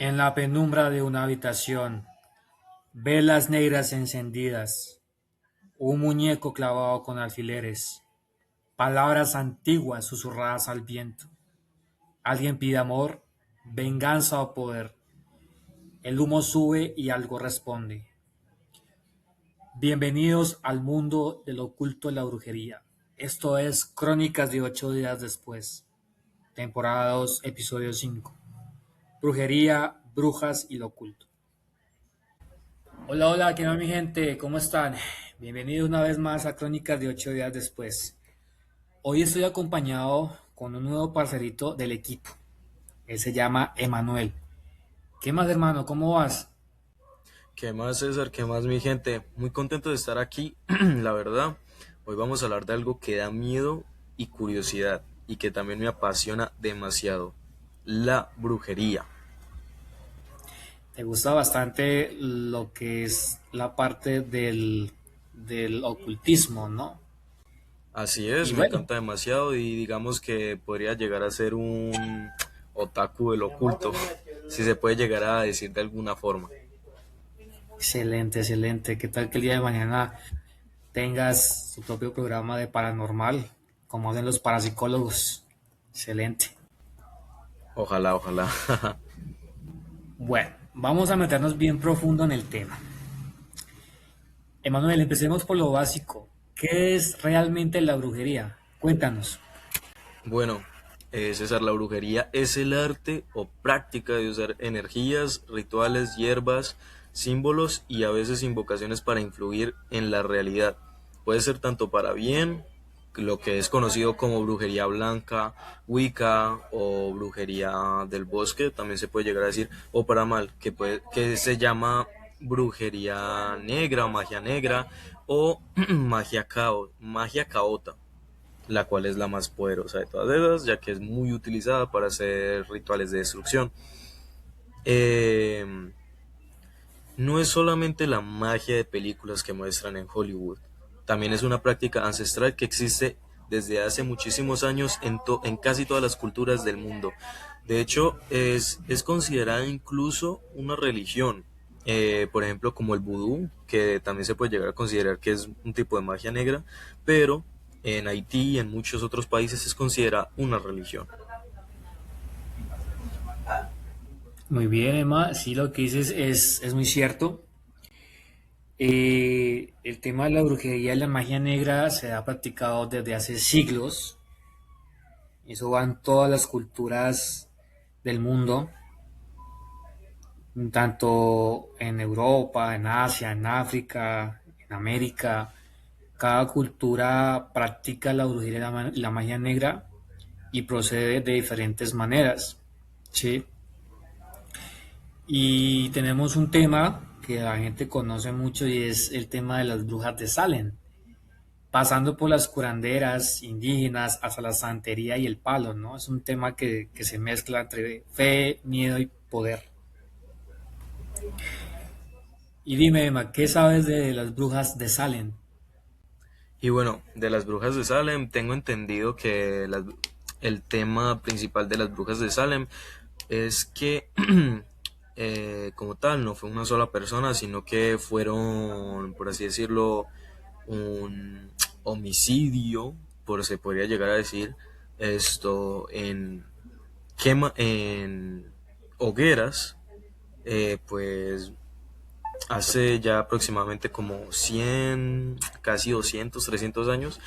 En la penumbra de una habitación, velas negras encendidas, un muñeco clavado con alfileres, palabras antiguas susurradas al viento. Alguien pide amor, venganza o poder. El humo sube y algo responde. Bienvenidos al mundo del oculto y la brujería. Esto es Crónicas de 8 días después, temporada 2, episodio 5. Brujería, brujas y lo oculto. Hola, hola, ¿qué tal mi gente? ¿Cómo están? Bienvenidos una vez más a Crónicas de 8 días después. Hoy estoy acompañado con un nuevo parcerito del equipo. Él se llama Emanuel. ¿Qué más, hermano? ¿Cómo vas? ¿Qué más, César? ¿Qué más, mi gente? Muy contento de estar aquí, la verdad. Hoy vamos a hablar de algo que da miedo y curiosidad y que también me apasiona demasiado, la brujería. Te gusta bastante lo que es la parte del ocultismo, ¿no? Así Y es, me bueno, encanta demasiado y digamos que podría llegar a ser un otaku del oculto, si se puede llegar a decir de alguna forma. excelente, excelente. ¿Qué tal que el día de mañana tengas tu propio programa de paranormal, como hacen los parapsicólogos? Excelente. Ojalá, ojalá. Bueno, vamos a meternos bien profundo en el tema. Emanuel, empecemos por lo básico. ¿Qué es realmente la brujería? Cuéntanos. Bueno, César, la brujería es el arte o práctica de usar energías, rituales, hierbas, símbolos y a veces invocaciones para influir en la realidad. Puede ser tanto para bien, lo que es conocido como brujería blanca, Wicca o brujería del bosque, también se puede llegar a decir, o para mal, que se llama brujería negra, magia negra o magia caota, la cual es la más poderosa de todas esas, ya que es muy utilizada para hacer rituales de destrucción. Eh, no es solamente la magia de películas que muestran en Hollywood, también es una práctica ancestral que existe desde hace muchísimos años en casi todas las culturas del mundo. De hecho, es considerada incluso una religión. Por ejemplo, como el vudú, que también se puede llegar a considerar que es un tipo de magia negra, pero en Haití y en muchos otros países es considerada una religión. Muy bien, Emma. Sí, lo que dices es muy cierto. El tema de la brujería y la magia negra se ha practicado desde hace siglos. Eso va en todas las culturas del mundo, tanto en Europa, en Asia, en África, en América. Cada cultura practica la brujería y la magia negra y procede de diferentes maneras, ¿sí? Y tenemos un tema que la gente conoce mucho y es el tema de las brujas de Salem, pasando por las curanderas indígenas hasta la santería y el palo, ¿no? Es un tema que se mezcla entre fe, miedo y poder. Y dime, Emma, ¿qué sabes de las brujas de Salem? Y bueno, de las brujas de Salem, tengo entendido que el tema principal de las brujas de Salem es que como tal no fue una sola persona, sino que fueron, por así decirlo, un homicidio, por se podría llegar a decir, esto en hogueras, pues hace ya aproximadamente como 100 casi 200 300 años,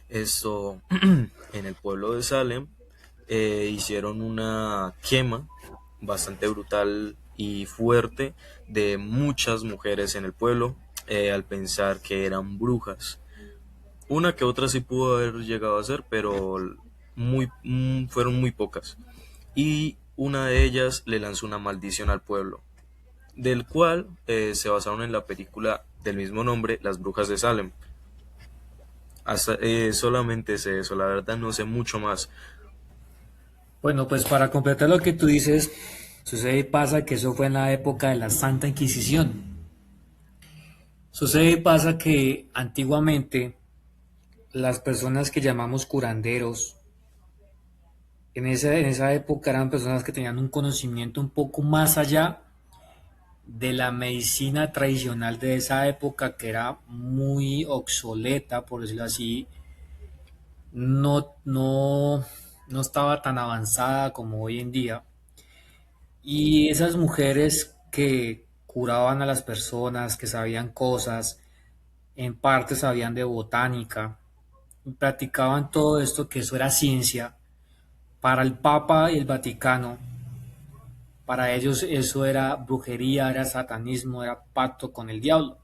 esto en el pueblo de Salem, hicieron una quema bastante brutal y fuerte de muchas mujeres en el pueblo, al pensar que eran brujas. Una que otra sí pudo haber llegado a ser, pero fueron muy pocas. Y una de ellas le lanzó una maldición al pueblo, del cual se basaron en la película del mismo nombre, Las Brujas de Salem. Solamente sé eso, la verdad no sé mucho más. Bueno, pues para completar lo que tú dices, sucede y pasa que eso fue en la época de la Santa Inquisición. Sucede y pasa que antiguamente las personas que llamamos curanderos En esa época eran personas que tenían un conocimiento un poco más allá de la medicina tradicional de esa época, que era muy obsoleta, por decirlo así, no estaba tan avanzada como hoy en día. Y esas mujeres que curaban a las personas, que sabían cosas, en parte sabían de botánica, y practicaban todo esto, que eso era ciencia. Para el Papa y el Vaticano, para ellos eso era brujería, era satanismo, era pacto con el diablo.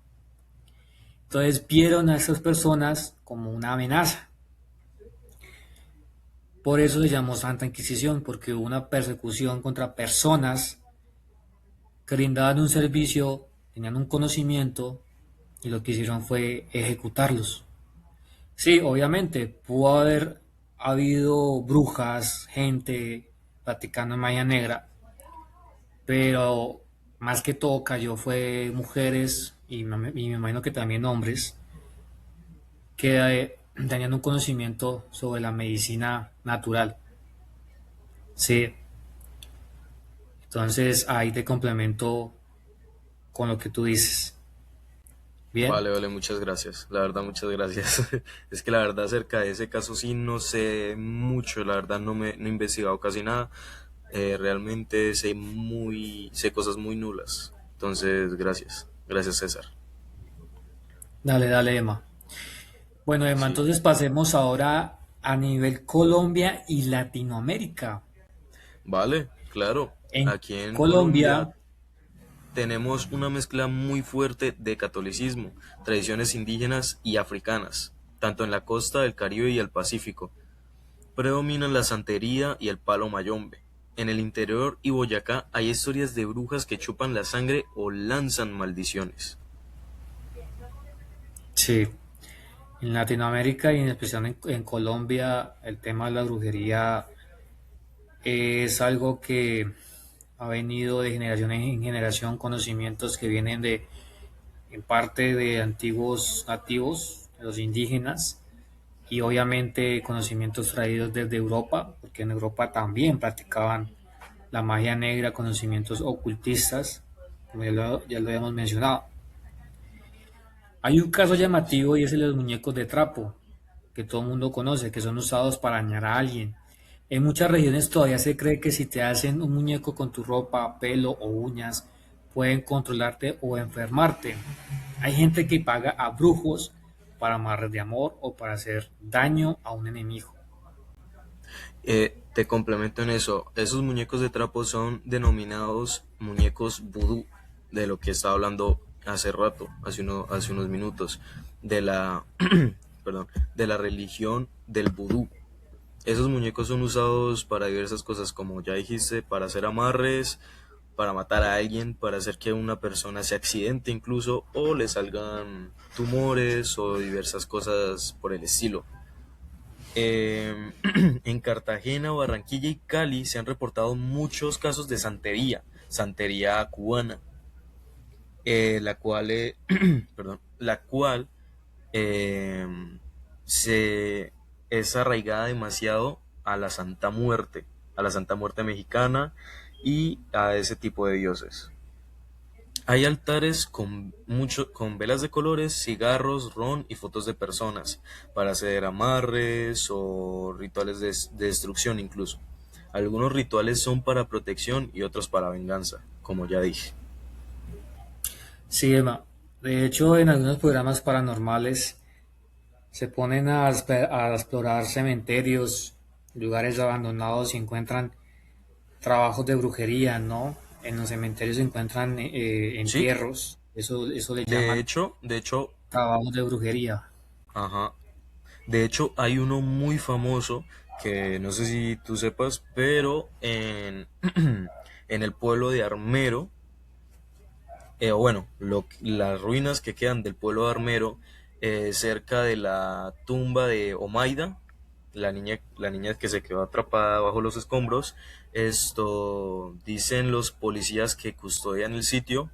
Entonces vieron a esas personas como una amenaza. Por eso se llamó Santa Inquisición, porque hubo una persecución contra personas que brindaban un servicio, tenían un conocimiento, y lo que hicieron fue ejecutarlos. Sí, obviamente, pudo haber habido brujas, gente practicando magia negra, pero más que todo cayó fue mujeres y me imagino que también hombres que tenían un conocimiento sobre la medicina natural. Sí, entonces ahí te complemento con lo que tú dices. Bien, Vale, vale, muchas gracias. La verdad, muchas gracias. Es que la verdad acerca de ese caso sí no sé mucho, la verdad no he investigado casi nada. Realmente sé cosas muy nulas. Entonces, gracias. Gracias, César. dale, dale, Emma. Bueno, Emma, Sí. entonces pasemos ahora a nivel Colombia y Latinoamérica. Vale, claro. En Aquí en Colombia Colombia, tenemos una mezcla muy fuerte de catolicismo, tradiciones indígenas y africanas, tanto en la costa del Caribe y el Pacífico. Predominan la santería y el palo mayombe. En el interior y Boyacá hay historias de brujas que chupan la sangre o lanzan maldiciones. sí, en Latinoamérica y en especial en Colombia, el tema de la brujería es algo que ha venido de generación en generación, conocimientos que vienen en parte de antiguos nativos, de los indígenas, y obviamente conocimientos traídos desde Europa, porque en Europa también practicaban la magia negra, conocimientos ocultistas, como ya lo habíamos mencionado. Hay un caso llamativo y es el de los muñecos de trapo, que todo el mundo conoce, que son usados para dañar a alguien. En muchas regiones todavía se cree que si te hacen un muñeco con tu ropa, pelo o uñas, pueden controlarte o enfermarte. Hay gente que paga a brujos para amarres de amor o para hacer daño a un enemigo. Te complemento en eso. Esos muñecos de trapo son denominados muñecos vudú, de lo que estaba hablando hace rato, hace unos minutos, de la, perdón, de la religión del vudú. Esos muñecos son usados para diversas cosas, como ya dijiste, para hacer amarres, para matar a alguien, para hacer que una persona se accidente incluso, o le salgan tumores o diversas cosas por el estilo. En Cartagena, Barranquilla y Cali se han reportado muchos casos de santería cubana, la cual, perdón, la cual eh, se es arraigada demasiado a la Santa Muerte mexicana y a ese tipo de dioses. Hay altares con velas de colores, cigarros, ron y fotos de personas para hacer amarres o rituales de destrucción incluso. Algunos rituales son para protección y otros para venganza, como ya dije. Sí, Emma. De hecho, en algunos programas paranormales se ponen a explorar cementerios, lugares abandonados y encuentran trabajos de brujería, ¿no? En los cementerios se encuentran Sí, entierros, eso le llaman de hecho, trabajos de brujería. ajá. De hecho, hay uno muy famoso que no sé si tú sepas, pero en el pueblo de Armero, las ruinas que quedan del pueblo de Armero, cerca de la tumba de Omaida, la niña que se quedó atrapada bajo los escombros. Esto dicen los policías que custodian el sitio,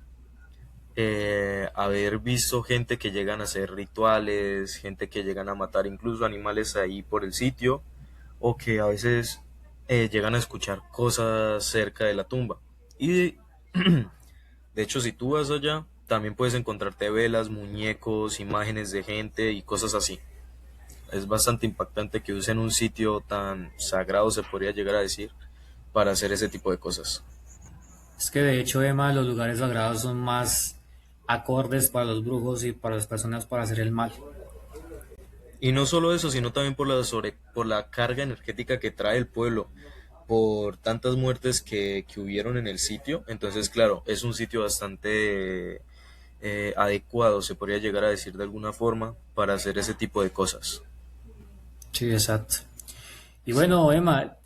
haber visto gente que llegan a hacer rituales, gente que llegan a matar incluso animales ahí por el sitio, o que a veces llegan a escuchar cosas cerca de la tumba. Y de hecho, si tú vas allá, también puedes encontrarte velas, muñecos, imágenes de gente y cosas así. Es bastante impactante que usen un sitio tan sagrado, se podría llegar a decir, para hacer ese tipo de cosas. Es que de hecho, Emma, los lugares sagrados son más acordes para los brujos y para las personas para hacer el mal. Y no solo eso, sino también por la carga energética que trae el pueblo, por tantas muertes que hubieron en el sitio. Entonces, claro, es un sitio bastante adecuado, se podría llegar a decir de alguna forma, para hacer ese tipo de cosas. Sí, exacto. Y bueno, Emma,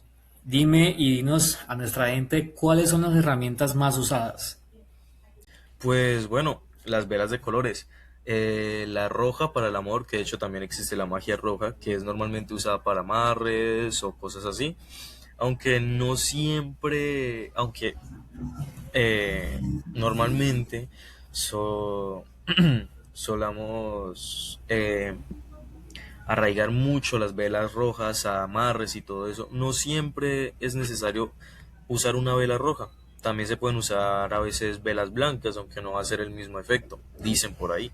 dime y dinos a nuestra gente cuáles son las herramientas más usadas. Pues bueno, las velas de colores. La roja para el amor, que de hecho también existe la magia roja, que es normalmente usada para amarres o cosas así. Aunque no siempre, aunque normalmente so- solamos arraigar mucho las velas rojas a amarres y todo eso. No siempre es necesario usar una vela roja. También se pueden usar a veces velas blancas, aunque no va a ser el mismo efecto, dicen por ahí.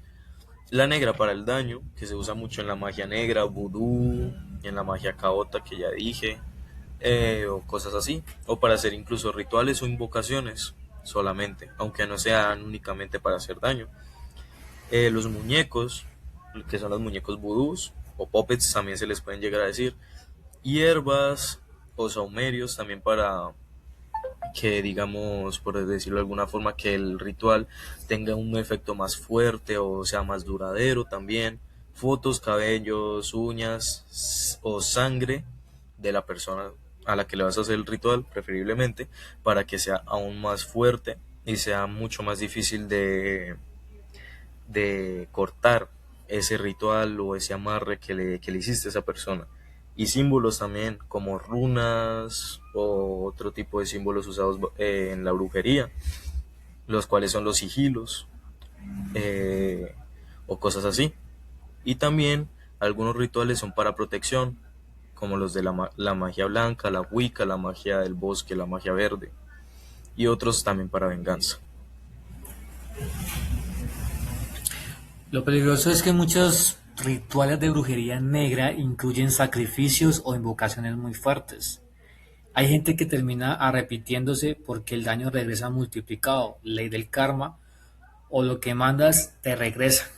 La negra para el daño, que se usa mucho en la magia negra, vudú, en la magia caota que ya dije, o cosas así. O para hacer incluso rituales o invocaciones solamente, aunque no sean únicamente para hacer daño. Los muñecos, que son los muñecos vudús, o puppets también se les pueden llegar a decir. Hierbas o saumerios también para que, digamos, por decirlo de alguna forma, que el ritual tenga un efecto más fuerte o sea más duradero también. Fotos, cabellos, uñas o sangre de la persona a la que le vas a hacer el ritual, preferiblemente, para que sea aún más fuerte y sea mucho más difícil de cortar ese ritual o ese amarre que le hiciste a esa persona. Y símbolos también, como runas o otro tipo de símbolos usados en la brujería, los cuales son los sigilos eh, o cosas así. Y también algunos rituales son para protección, como los de la magia blanca, la wicca, la magia del bosque, la magia verde, y otros también para venganza. Lo peligroso es que muchos rituales de brujería negra incluyen sacrificios o invocaciones muy fuertes. Hay gente que termina repitiéndose porque el daño regresa multiplicado, ley del karma, o lo que mandas te regresa.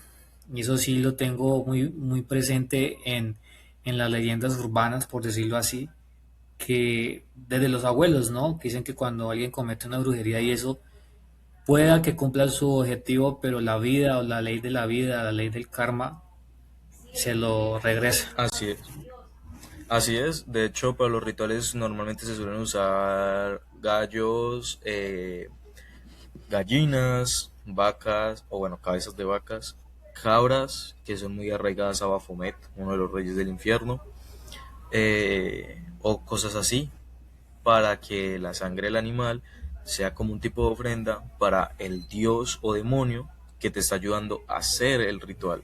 Y eso sí lo tengo muy, muy presente en las leyendas urbanas, por decirlo así, que desde los abuelos, ¿no? Que dicen que cuando alguien comete una brujería y eso, pueda que cumpla su objetivo, pero la vida o la ley de la vida, la ley del karma, se lo regresa. Así es. Así es, de hecho para los rituales normalmente se suelen usar gallos, gallinas, vacas, o bueno, cabezas de vacas, cabras, que son muy arraigadas a Baphomet, uno de los reyes del infierno, o cosas así, para que la sangre del animal sea como un tipo de ofrenda para el dios o demonio que te está ayudando a hacer el ritual.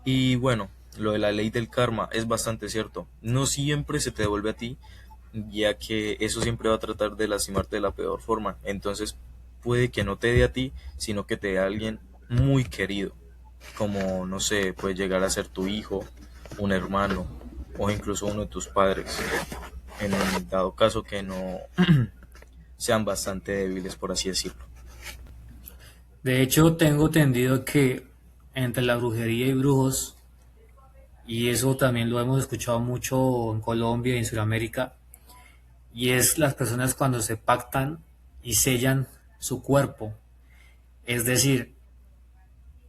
Y bueno, lo de la ley del karma es bastante cierto. No siempre se te devuelve a ti, ya que eso siempre va a tratar de lastimarte de la peor forma. Entonces puede que no te dé a ti, sino que te dé a alguien muy querido, como no sé, puede llegar a ser tu hijo, un hermano o incluso uno de tus padres, en el dado caso que no sean bastante débiles, por así decirlo. De hecho, tengo entendido que entre la brujería y brujos, y eso también lo hemos escuchado mucho en Colombia y en Sudamérica, y es las personas cuando se pactan y sellan su cuerpo. Es decir,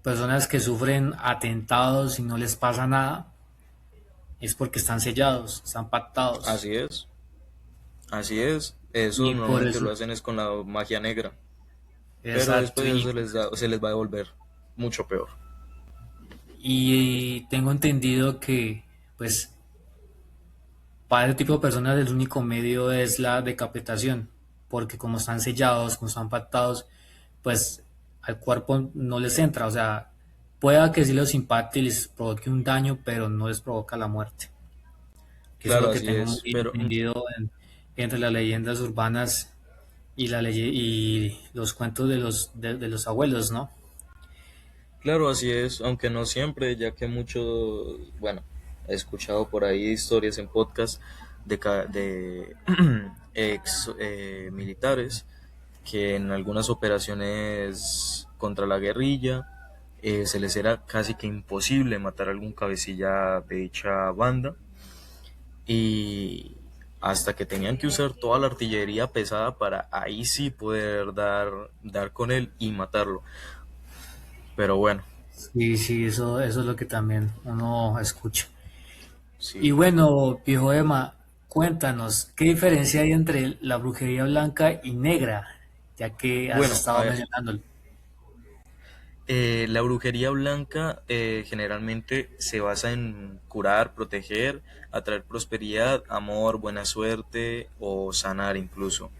personas que sufren atentados y no les pasa nada, es porque están sellados, están pactados. Así es, así es. Eso Y por normalmente eso, lo hacen es con la magia negra, pero exacto, después eso se les va a devolver mucho peor. y tengo entendido que, pues, para ese tipo de personas el único medio es la decapitación, porque como están sellados, como están pactados, pues al cuerpo no les entra, o sea, pueda que sí los impacte y les provoque un daño, pero no les provoca la muerte. que eso es Claro, lo que así tengo es, muy pero entendido entre las leyendas urbanas y, y los cuentos de los abuelos, ¿no? claro, así es, aunque no siempre, ya que muchos, bueno, he escuchado por ahí historias en podcast de ex militares que en algunas operaciones contra la guerrilla se les era casi que imposible matar a algún cabecilla de dicha banda y hasta que tenían que usar toda la artillería pesada para ahí sí poder dar con él y matarlo. Pero bueno, Sí, sí, eso es lo que también uno escucha. Y sí. bueno, viejo Emma, cuéntanos, ¿qué diferencia hay entre la brujería blanca y negra? Ya que has Bueno, a estado ver, mencionándolo. la brujería blanca generalmente se basa en curar, proteger, atraer prosperidad, amor, buena suerte o sanar incluso.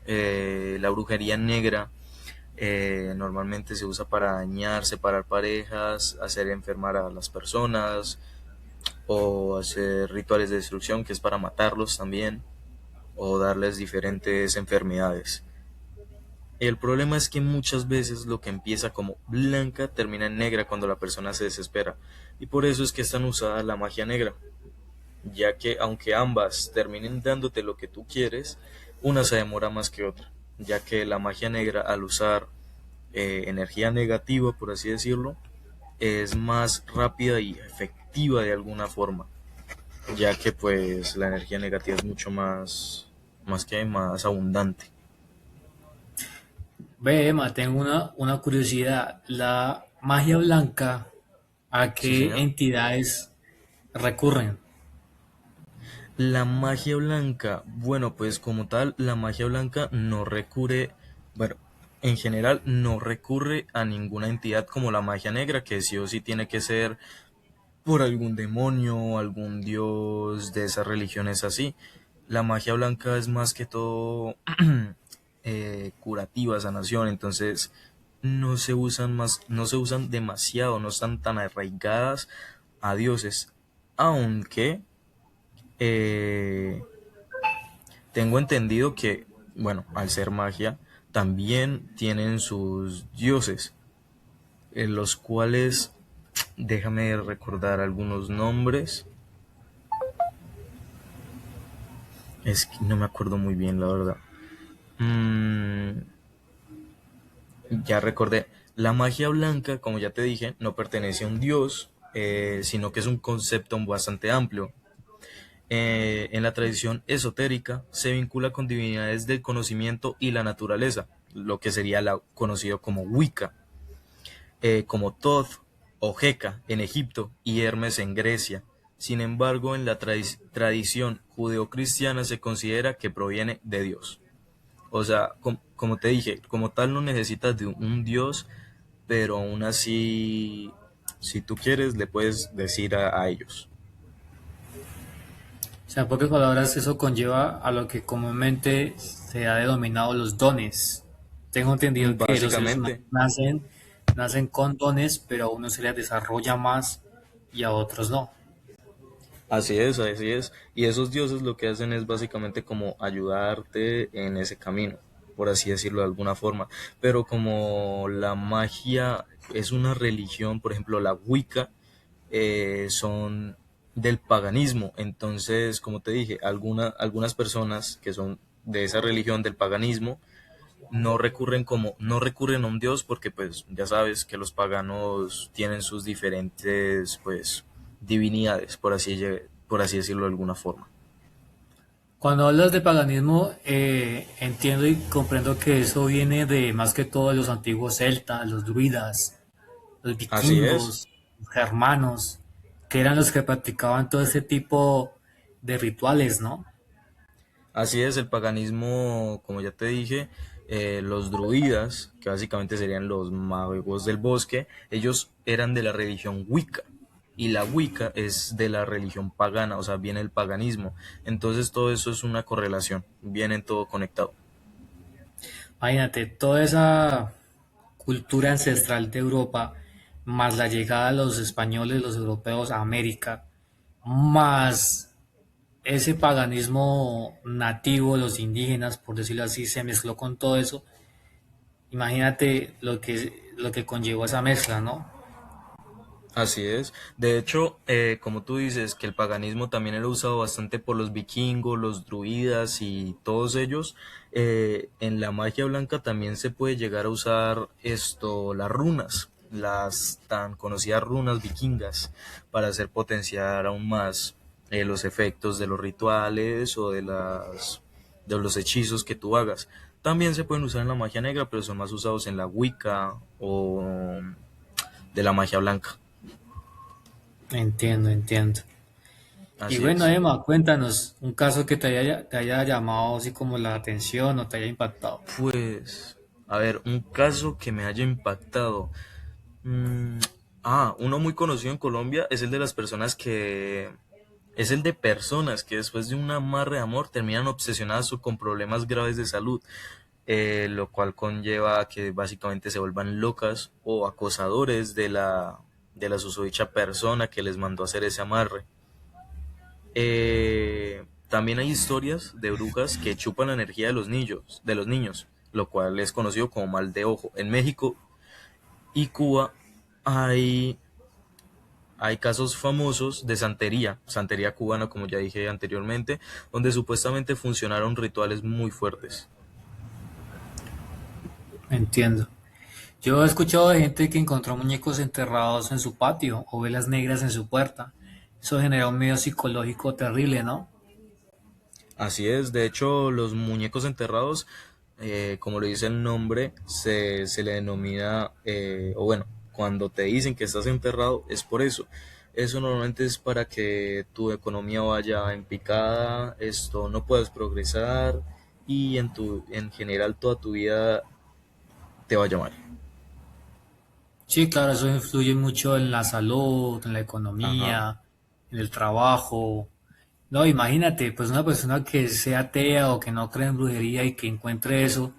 La brujería negra normalmente se usa para dañar, separar parejas, hacer enfermar a las personas o hacer rituales de destrucción, que es para matarlos también, o darles diferentes enfermedades. El problema es que muchas veces lo que empieza como blanca termina en negra cuando la persona se desespera. Y por eso es que es tan usada la magia negra, ya que aunque ambas terminen dándote lo que tú quieres, una se demora más que otra, ya que la magia negra al usar energía negativa, por así decirlo, es más rápida y efectiva de alguna forma, ya que pues la energía negativa es mucho más abundante. Ve, Emma, tengo una curiosidad. ¿La magia blanca a Sí, qué señor. entidades recurren? La magia blanca, bueno, pues como tal, la magia blanca no recurre, bueno, en general no recurre a ninguna entidad como la magia negra, que sí o sí tiene que ser por algún demonio, algún dios de esas religiones así. La magia blanca es más que todo curativa, sanación, entonces no se usan demasiado, no están tan arraigadas a dioses, aunque eh, tengo entendido que, bueno, al ser magia, también tienen sus dioses, en los cuales, déjame recordar algunos nombres, es que no me acuerdo muy bien, la verdad. Mm, ya recordé, la magia blanca, como ya te dije, no pertenece a un dios, sino que es un concepto bastante amplio. En la tradición esotérica se vincula con divinidades del conocimiento y la naturaleza, lo que sería conocido como Wicca, como Thoth o Heka en Egipto y Hermes en Grecia. Sin embargo, en la tradición judeocristiana se considera que proviene de Dios. O sea, como te dije, como tal no necesitas de un Dios, pero aún así, si tú quieres, le puedes decir a ellos. O sea, en pocas palabras, eso conlleva a lo que comúnmente se ha denominado los dones. Tengo entendido que los seres humanos Básicamente, nacen con dones, pero a unos se les desarrolla más y a otros no. así es, así es. Y esos dioses lo que hacen es básicamente como ayudarte en ese camino, por así decirlo de alguna forma. Pero como la magia es una religión, por ejemplo, la Wicca, son del paganismo. Entonces, como te dije, algunas personas que son de esa religión del paganismo no recurren a un dios porque pues ya sabes que los paganos tienen sus diferentes pues divinidades, por así decirlo de alguna forma. Cuando hablas de paganismo, entiendo y comprendo que eso viene de más que todo de los antiguos celtas, los druidas, los Así es, vikingos, los germanos, que eran los que practicaban todo ese tipo de rituales, ¿no? así es el paganismo, como ya te dije, los druidas, que básicamente serían los magos del bosque, ellos eran de la religión Wicca. Y la Wicca es de la religión pagana, o sea, viene el paganismo. Entonces todo eso es una correlación, viene todo conectado. Imagínate, toda esa cultura ancestral de Europa, más la llegada de los españoles, los europeos a América, más ese paganismo nativo de los indígenas, por decirlo así, se mezcló con todo eso. Imagínate lo que conllevó esa mezcla, ¿no? Así es. De hecho, como tú dices, que el paganismo también era usado bastante por los vikingos, los druidas y todos ellos, en la magia blanca también se puede llegar a usar las runas, las tan conocidas runas vikingas, para hacer potenciar aún más los efectos de los rituales o de los hechizos que tú hagas. También se pueden usar en la magia negra, pero son más usados en la Wicca o de la magia blanca. Entiendo, entiendo. Y Así bueno, es. Emma, cuéntanos un caso que te haya llamado así como la atención o te haya impactado. Pues, a ver, un caso que me haya impactado. Mm, uno muy conocido en Colombia es el de las personas que... Es el de personas que después de un amarre de amor terminan obsesionadas o con problemas graves de salud, lo cual conlleva a que básicamente se vuelvan locas o acosadores de la susodicha persona que les mandó a hacer ese amarre. También hay historias de brujas que chupan la energía de los niños, lo cual es conocido como mal de ojo. En México y Cuba hay, hay casos famosos de santería, santería cubana, como ya dije anteriormente, donde supuestamente funcionaron rituales muy fuertes. Entiendo. Yo he escuchado de gente que encontró muñecos enterrados en su patio o velas negras en su puerta. Eso genera un medio psicológico terrible, ¿no? Así es, de hecho, los muñecos enterrados, como lo dice el nombre, se le denomina, o bueno, cuando te dicen que estás enterrado es por eso. Eso normalmente es para que tu economía vaya en picada, esto no puedas progresar y en general toda tu vida te vaya mal. Sí, claro, eso influye mucho en la salud, en la Ajá. economía, en el trabajo. No, imagínate, pues una persona que sea atea o que no cree en brujería y que encuentre eso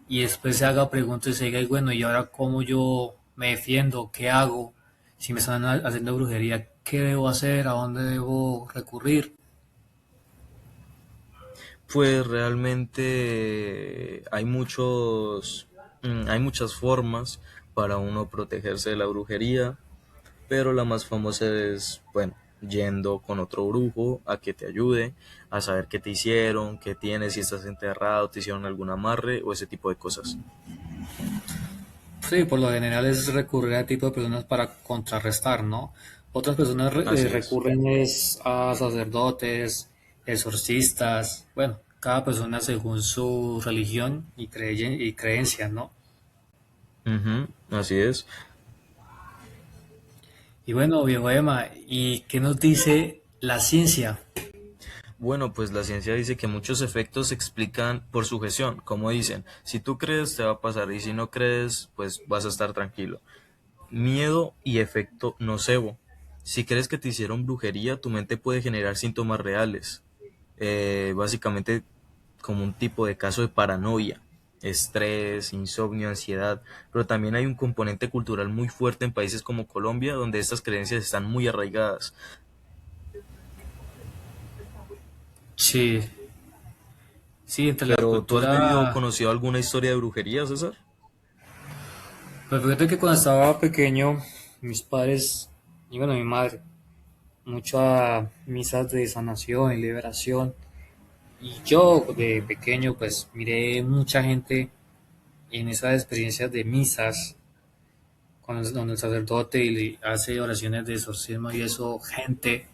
y después se haga preguntas y se diga, "Y bueno, ¿y ahora cómo yo me defiendo? ¿Qué hago? Si me están haciendo brujería, ¿qué debo hacer? ¿A dónde debo recurrir?" Pues realmente hay muchas formas para uno protegerse de la brujería, pero la más famosa es, bueno, yendo con otro brujo a que te ayude a saber qué te hicieron, qué tienes, si estás enterrado, te hicieron algún amarre o ese tipo de cosas. Sí, por lo general es recurrir a este tipo de personas para contrarrestar, ¿no? Otras personas Así es. recurren es a sacerdotes, exorcistas, bueno, cada persona según su religión y creencia, ¿no? Ujú, así es. Y bueno, viejo Emma, ¿y qué nos dice la ciencia? Bueno, pues la ciencia dice que muchos efectos se explican por sugestión, como dicen, si tú crees te va a pasar y si no crees, pues vas a estar tranquilo. Miedo y efecto nocebo. Si crees que te hicieron brujería, tu mente puede generar síntomas reales, básicamente como un tipo de caso de paranoia, estrés, insomnio, ansiedad, pero también hay un componente cultural muy fuerte en países como Colombia, donde estas creencias están muy arraigadas. Sí, sí, entre la Pero ¿tú has vivido o cultura, conocido alguna historia de brujería, César? pues fíjate que cuando estaba pequeño, mis padres, y bueno, mi madre, mucho a misas de sanación y liberación. Y yo de pequeño pues miré mucha gente en esas experiencias de misas, donde el sacerdote le hace oraciones de exorcismo y eso, gente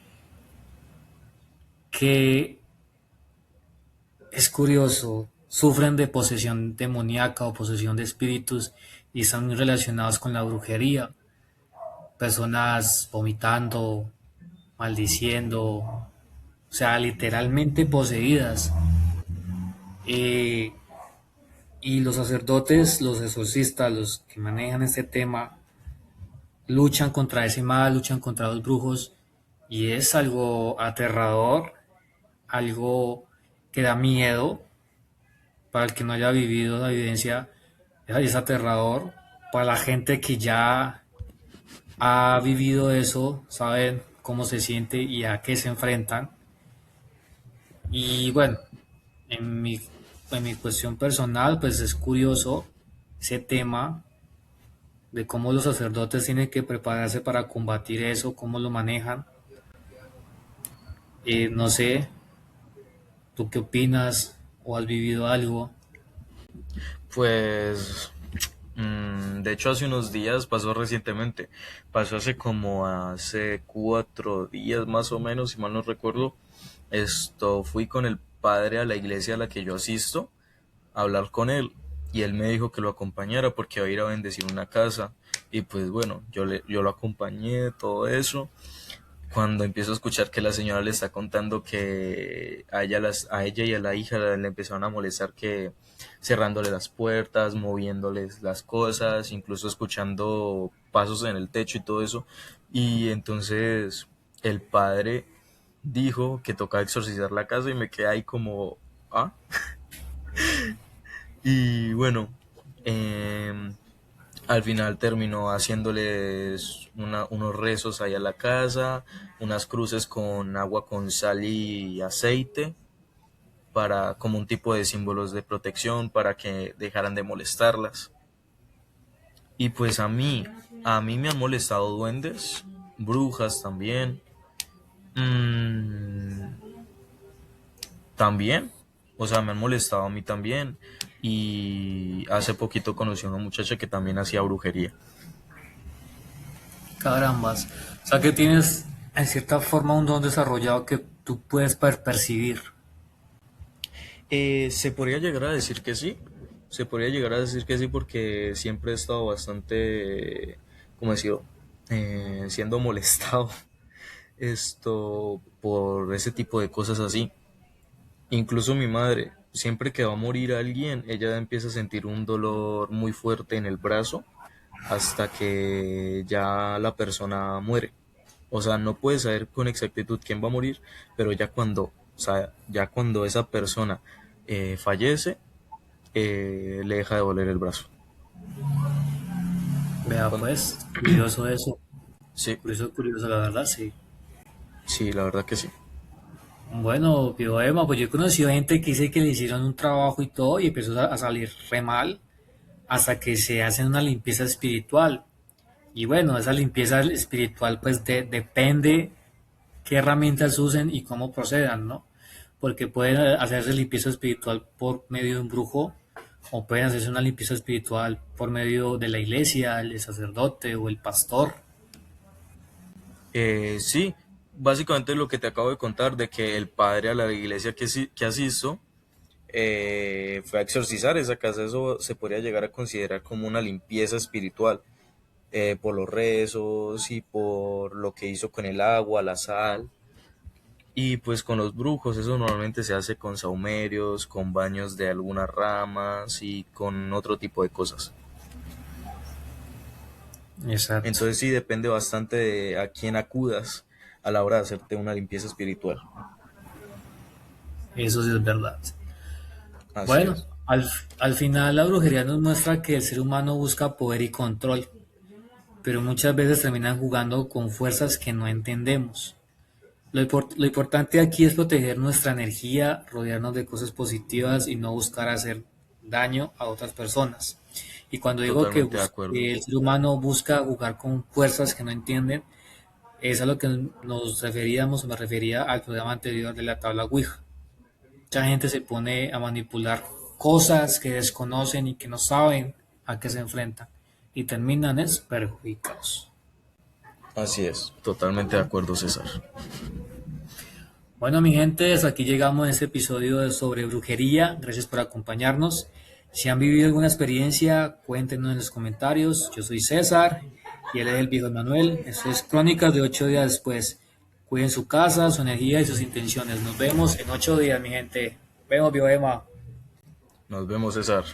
que es curioso, sufren de posesión demoníaca o posesión de espíritus y están muy relacionados con la brujería. Personas vomitando, maldiciendo, o sea, literalmente poseídas. Eh, Y los sacerdotes, los exorcistas, los que manejan este tema, luchan contra ese mal, luchan contra los brujos, y es algo aterrador, algo que da miedo para el que no haya vivido la evidencia, es aterrador. Para la gente que ya ha vivido eso, saben cómo se siente y a qué se enfrentan. Y bueno, en mi, en mi cuestión personal, pues es curioso ese tema de cómo los sacerdotes tienen que prepararse para combatir eso, cómo lo manejan. No sé, ¿tú qué opinas o has vivido algo? Pues, de hecho hace unos días pasó recientemente, pasó hace como hace 4 días más o menos, si mal no recuerdo. Fui con el padre a la iglesia a la que yo asisto a hablar con él y él me dijo que lo acompañara porque iba a ir a bendecir una casa y pues bueno, yo lo acompañé, todo eso. Cuando empiezo a escuchar que la señora le está contando que a ella y a la hija le empezaron a molestar, que cerrándole las puertas, moviéndoles las cosas, incluso escuchando pasos en el techo y todo eso. Y entonces el padre dijo que tocaba exorcizar la casa y me quedé ahí como, ah. Y bueno, em, al final terminó haciéndoles unos rezos ahí a la casa, unas cruces con agua con sal y aceite, para, como un tipo de símbolos de protección para que dejaran de molestarlas. Y pues a mí me han molestado duendes, brujas también, mm, también, o sea, me han molestado a mí también. Y hace poquito conocí a una muchacha que también hacía brujería. Carambas. O sea que tienes en cierta forma un don desarrollado que tú puedes percibir. Se podría llegar a decir que sí, se podría llegar a decir que sí porque siempre he estado bastante, como decirlo, siendo molestado por ese tipo de cosas así. Incluso mi madre, siempre que va a morir alguien, ella empieza a sentir un dolor muy fuerte en el brazo hasta que ya la persona muere. O sea, no puede saber con exactitud quién va a morir, pero ya cuando, o sea, ya cuando esa persona fallece, le deja de doler el brazo. Vea Cuando- pues, curioso eso. Sí, Curioso, curioso, la verdad, sí. sí, la verdad que sí. Bueno, Emma, pues yo he conocido gente que dice que le hicieron un trabajo y todo y empezó a salir re mal hasta que se hacen una limpieza espiritual. Y bueno, esa limpieza espiritual pues depende qué herramientas usen y cómo procedan, ¿no? Porque pueden hacerse limpieza espiritual por medio de un brujo o pueden hacerse una limpieza espiritual por medio de la iglesia, el sacerdote o el pastor. Sí, básicamente lo que te acabo de contar de que el padre a la iglesia que asisto fue a exorcizar esa casa. Eso se podría llegar a considerar como una limpieza espiritual, por los rezos y por lo que hizo con el agua, la sal. Y pues con los brujos eso normalmente se hace con saumerios, con baños de algunas ramas y con otro tipo de cosas. Exacto, Entonces sí depende bastante de a quién acudas a la hora de hacerte una limpieza espiritual. eso sí es verdad. Así Bueno, es, al final la brujería nos muestra que el ser humano busca poder y control, pero muchas veces terminan jugando con fuerzas que no entendemos. Lo importante aquí es proteger nuestra energía, rodearnos de cosas positivas y no buscar hacer daño a otras personas. Y cuando digo totalmente de acuerdo. que el ser humano busca jugar con fuerzas que no entienden, es a lo que nos referíamos, o me refería al programa anterior de la tabla Ouija. Mucha gente se pone a manipular cosas que desconocen y que no saben a qué se enfrentan y terminan es perjudicados. Así es, totalmente de acuerdo, César. Bueno, mi gente, hasta aquí llegamos a este episodio sobre brujería. Gracias por acompañarnos. Si han vivido alguna experiencia, cuéntenos en los comentarios. Yo soy César y él es el viejo Manuel. Esto es Crónicas de 8 días después. Cuiden su casa, su energía y sus intenciones. Nos vemos en 8 días, mi gente. Vemos, Bioema. Nos vemos, César.